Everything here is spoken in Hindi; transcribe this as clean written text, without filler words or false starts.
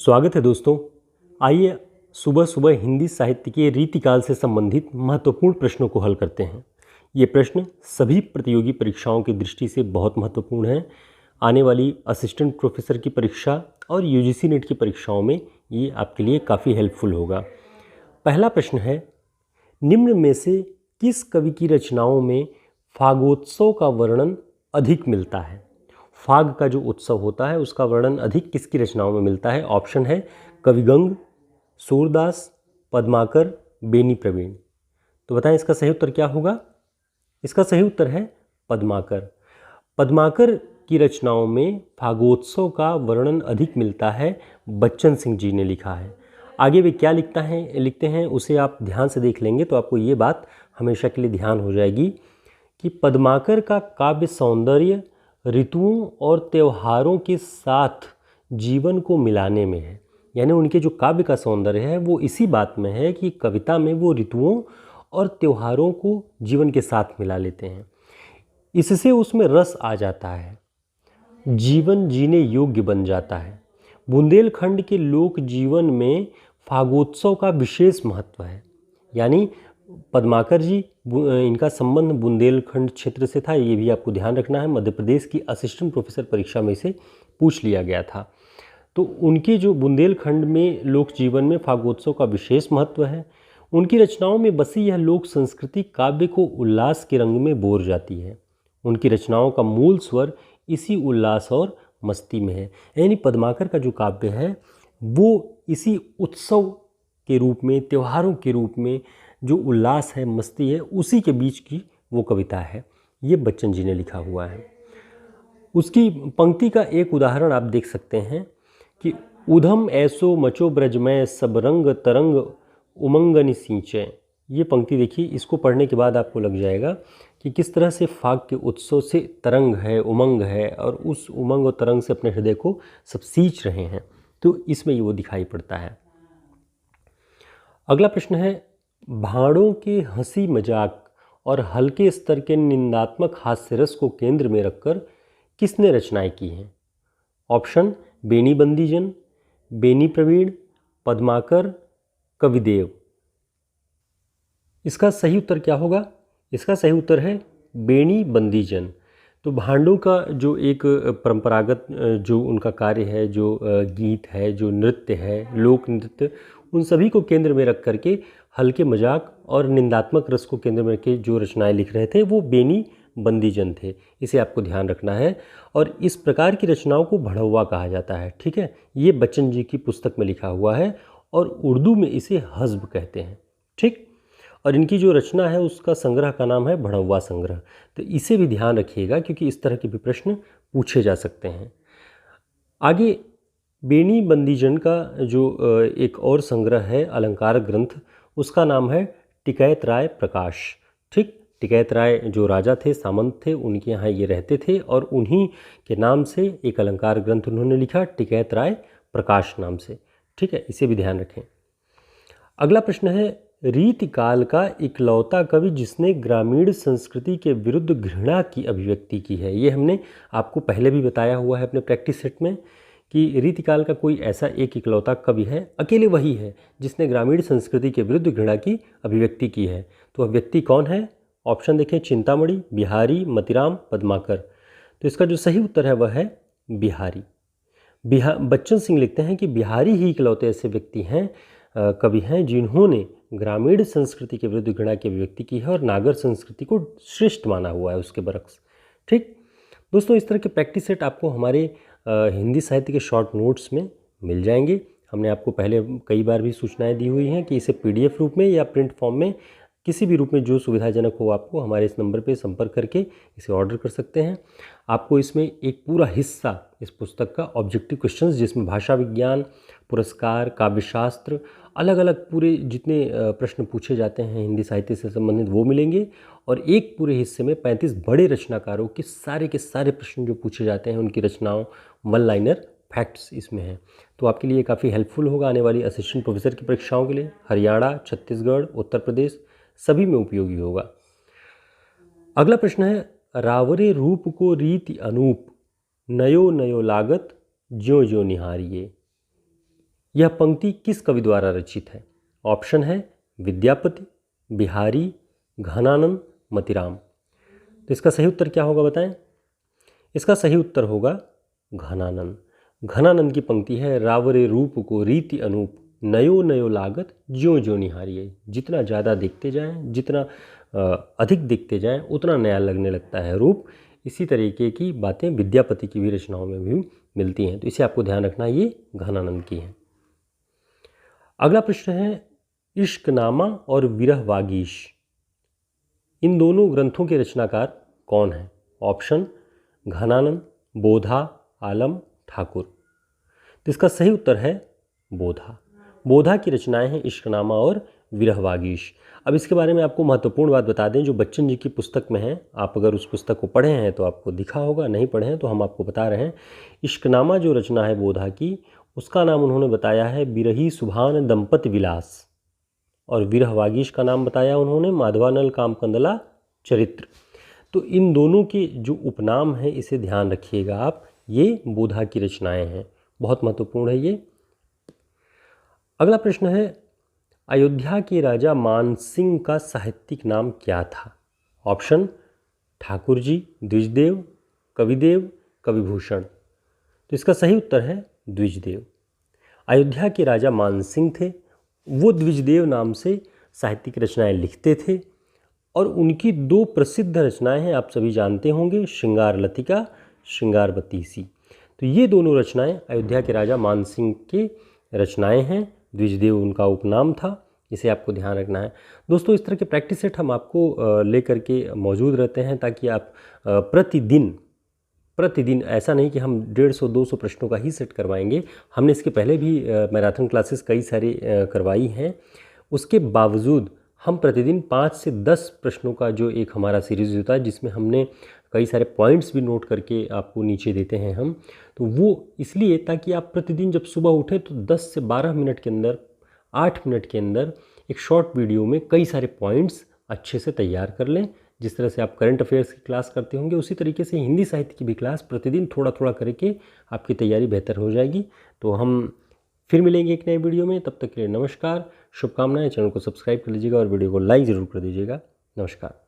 स्वागत है दोस्तों। आइए सुबह सुबह हिंदी साहित्य के रीतिकाल से संबंधित महत्वपूर्ण प्रश्नों को हल करते हैं। ये प्रश्न सभी प्रतियोगी परीक्षाओं की दृष्टि से बहुत महत्वपूर्ण हैं। आने वाली असिस्टेंट प्रोफेसर की परीक्षा और यूजीसी नेट की परीक्षाओं में ये आपके लिए काफ़ी हेल्पफुल होगा। पहला प्रश्न है, निम्न में से किस कवि की रचनाओं में फागोत्सव का वर्णन अधिक मिलता है? फाग का जो उत्सव होता है उसका वर्णन अधिक किसकी रचनाओं में मिलता है? ऑप्शन है कविगंग, सूरदास, पद्माकर, बेनी प्रवीण। तो बताएं इसका सही उत्तर क्या होगा? इसका सही उत्तर है पद्माकर। पद्माकर की रचनाओं में फागोत्सव का वर्णन अधिक मिलता है, बच्चन सिंह जी ने लिखा है। आगे वे क्या लिखते हैं उसे आप ध्यान से देख लेंगे तो आपको ये बात हमेशा के लिए ध्यान हो जाएगी कि पद्माकर का काव्य सौंदर्य ऋतुओं और त्योहारों के साथ जीवन को मिलाने में है। यानी उनके जो काव्य का सौंदर्य है वो इसी बात में है कि कविता में वो ऋतुओं और त्योहारों को जीवन के साथ मिला लेते हैं। इससे उसमें रस आ जाता है, जीवन जीने योग्य बन जाता है। बुंदेलखंड के लोक जीवन में फागोत्सव का विशेष महत्व है। यानी पद्माकर जी, इनका संबंध बुंदेलखंड क्षेत्र से था, ये भी आपको ध्यान रखना है। मध्य प्रदेश की असिस्टेंट प्रोफेसर परीक्षा में से पूछ लिया गया था। तो उनके जो बुंदेलखंड में लोक जीवन में फागोत्सव का विशेष महत्व है। उनकी रचनाओं में बसी यह लोक संस्कृति काव्य को उल्लास के रंग में बोर जाती है। उनकी रचनाओं का मूल स्वर इसी उल्लास और मस्ती में है। यानी पद्माकर का जो काव्य है वो इसी उत्सव के रूप में, त्योहारों के रूप में जो उल्लास है, मस्ती है, उसी के बीच की वो कविता है। ये बच्चन जी ने लिखा हुआ है। उसकी पंक्ति का एक उदाहरण आप देख सकते हैं कि उधम ऐसो मचो ब्रजमय सब रंग तरंग उमंगनि सिंचय। ये पंक्ति देखिए, इसको पढ़ने के बाद आपको लग जाएगा कि किस तरह से फाग के उत्सव से तरंग है, उमंग है, और उस उमंग और तरंग से अपने हृदय को सब सींच रहे हैं। तो इसमें ये वो दिखाई पड़ता है। अगला प्रश्न है, भाड़ों के हंसी मजाक और हल्के स्तर के निंदात्मक हास्य रस को केंद्र में रखकर किसने रचनाएं की हैं? ऑप्शन बेनी बंदीजन, बेनी प्रवीण, पद्माकर, कविदेव। इसका सही उत्तर क्या होगा? इसका सही उत्तर है बेनी बंदीजन। तो भांडों का जो एक परंपरागत जो उनका कार्य है, जो गीत है, जो नृत्य है, लोक नृत्य, उन सभी को केंद्र में रख करके हल्के मजाक और निंदात्मक रस को केंद्र में रख जो रचनाएं लिख रहे थे वो बेनी बंदीजन थे। इसे आपको ध्यान रखना है। और इस प्रकार की रचनाओं को भड़ौवा कहा जाता है। ठीक है, ये बच्चन जी की पुस्तक में लिखा हुआ है और उर्दू में इसे हज़्ब कहते हैं। ठीक, और इनकी जो रचना है उसका संग्रह का नाम है भड़ौवा संग्रह। तो इसे भी ध्यान रखिएगा क्योंकि इस तरह के भी प्रश्न पूछे जा सकते हैं। आगे बेनी बंदीजन का जो एक और संग्रह है अलंकार ग्रंथ, उसका नाम है टिकैत राय प्रकाश। ठीक, टिकैत राय जो राजा थे, सामंत थे, उनके यहाँ ये रहते थे और उन्हीं के नाम से एक अलंकार ग्रंथ उन्होंने लिखा, टिकैत राय प्रकाश नाम से। ठीक है, इसे भी ध्यान रखें। अगला प्रश्न है, रीतिकाल का इकलौता कवि जिसने ग्रामीण संस्कृति के विरुद्ध घृणा की अभिव्यक्ति की है। ये हमने आपको पहले भी बताया हुआ है अपने प्रैक्टिस सेट में कि रीतिकाल का कोई ऐसा एक इकलौता कवि है, अकेले वही है जिसने ग्रामीण संस्कृति के विरुद्ध घृणा की अभिव्यक्ति की है। तो वह व्यक्ति कौन है? ऑप्शन देखें, चिंतामणि, बिहारी, मतिराम, पद्माकर। तो इसका जो सही उत्तर है वह है बिहारी। बच्चन सिंह लिखते हैं कि बिहारी ही इकलौते ऐसे व्यक्ति हैं, कवि हैं, जिन्होंने ग्रामीण संस्कृति के विरुद्ध घृणा की अभिव्यक्ति की है और नागर संस्कृति को श्रेष्ठ माना हुआ है उसके बरक्स। ठीक दोस्तों, इस तरह के प्रैक्टिस सेट आपको हमारे हिंदी साहित्य के शॉर्ट नोट्स में मिल जाएंगे। हमने आपको पहले कई बार भी सूचनाएं दी हुई हैं कि इसे PDF रूप में या प्रिंट फॉर्म में किसी भी रूप में जो सुविधाजनक हो आपको हमारे इस नंबर पे संपर्क करके इसे ऑर्डर कर सकते हैं। आपको इसमें एक पूरा हिस्सा इस पुस्तक का ऑब्जेक्टिव क्वेश्चंस, जिसमें भाषा विज्ञान, पुरस्कार, काव्यशास्त्र, अलग अलग पूरे जितने प्रश्न पूछे जाते हैं हिंदी साहित्य से संबंधित वो मिलेंगे। और एक पूरे हिस्से में 35 बड़े रचनाकारों के सारे प्रश्न जो पूछे जाते हैं उनकी रचनाओं, वन लाइनर फैक्ट्स इसमें हैं। तो आपके लिए काफ़ी हेल्पफुल होगा आने वाली असिस्टेंट प्रोफेसर की परीक्षाओं के लिए। हरियाणा, छत्तीसगढ़, उत्तर प्रदेश सभी में उपयोगी होगा। अगला प्रश्न है, रावरे रूप को रीति अनूप, नयो नयो लागत ज्यों ज्यों निहारिये। यह पंक्ति किस कवि द्वारा रचित है? ऑप्शन है विद्यापति, बिहारी, घनानंद, मतीराम। तो इसका सही उत्तर क्या होगा बताएं? इसका सही उत्तर होगा घनानंद। घनानंद की पंक्ति है, रावरे रूप को रीति अनूप, नयो नयो लागत ज्यों ज्यों निहारिये। जितना ज़्यादा देखते जाएं, जितना अधिक देखते जाएं, उतना नया लगने लगता है रूप। इसी तरीके की बातें विद्यापति की भी रचनाओं में भी मिलती हैं। तो इसे आपको ध्यान रखना, ये घनानंद की है। अगला प्रश्न है, इश्कनामा और विरह वागीश, इन दोनों ग्रंथों के रचनाकार कौन हैं? ऑप्शन घनानंद, बोधा, आलम, ठाकुर। तो इसका सही उत्तर है बोधा। बोधा की रचनाएं हैं इश्कनामा और विरह वागीश। अब इसके बारे में आपको महत्वपूर्ण बात बता दें, जो बच्चन जी की पुस्तक में है, आप अगर उस पुस्तक को पढ़े हैं तो आपको दिखा होगा, नहीं पढ़े हैं तो हम आपको बता रहे हैं। इश्कनामा जो रचना है बोधा की, उसका नाम उन्होंने बताया है बिरही सुभान दंपति विलास, और विरह वागीश का नाम बताया उन्होंने माधवानल कामकंदला चरित्र। तो इन दोनों के जो उपनाम हैं, इसे ध्यान रखिएगा आप, ये बोधा की रचनाएं हैं, बहुत महत्वपूर्ण है ये। अगला प्रश्न है, अयोध्या के राजा मानसिंह का साहित्यिक नाम क्या था? ऑप्शन ठाकुर जी, द्विजदेव, कविदेव, कविभूषण। तो इसका सही उत्तर है द्विजदेव। अयोध्या के राजा मानसिंह थे, वो द्विजदेव नाम से साहित्यिक रचनाएं लिखते थे, और उनकी दो प्रसिद्ध रचनाएं हैं, आप सभी जानते होंगे, श्रृंगार लतिका, श्रृंगार बतीसी। तो ये दोनों रचनाएं अयोध्या के राजा मानसिंह के रचनाएं हैं, द्विजदेव उनका उपनाम था, इसे आपको ध्यान रखना है। दोस्तों, इस तरह के प्रैक्टिस सेट हम आपको लेकर के मौजूद रहते हैं, ताकि आप प्रतिदिन ऐसा नहीं कि हम 150-200 प्रश्नों का ही सेट करवाएंगे। हमने इसके पहले भी मैराथन क्लासेस कई सारी करवाई हैं, उसके बावजूद हम प्रतिदिन 5 से 10 प्रश्नों का जो एक हमारा सीरीज़ होता है, जिसमें हमने कई सारे पॉइंट्स भी नोट करके आपको नीचे देते हैं हम, तो वो इसलिए ताकि आप प्रतिदिन जब सुबह उठें तो 10 से 12 मिनट के अंदर, 8 मिनट के अंदर एक शॉर्ट वीडियो में कई सारे पॉइंट्स अच्छे से तैयार कर लें। जिस तरह से आप करंट अफेयर्स की क्लास करते होंगे, उसी तरीके से हिंदी साहित्य की भी क्लास प्रतिदिन थोड़ा थोड़ा करके आपकी तैयारी बेहतर हो जाएगी। तो हम फिर मिलेंगे एक नए वीडियो में, तब तक के लिए नमस्कार, शुभकामनाएं। चैनल को सब्सक्राइब कर लीजिएगा और वीडियो को लाइक ज़रूर कर दीजिएगा। नमस्कार।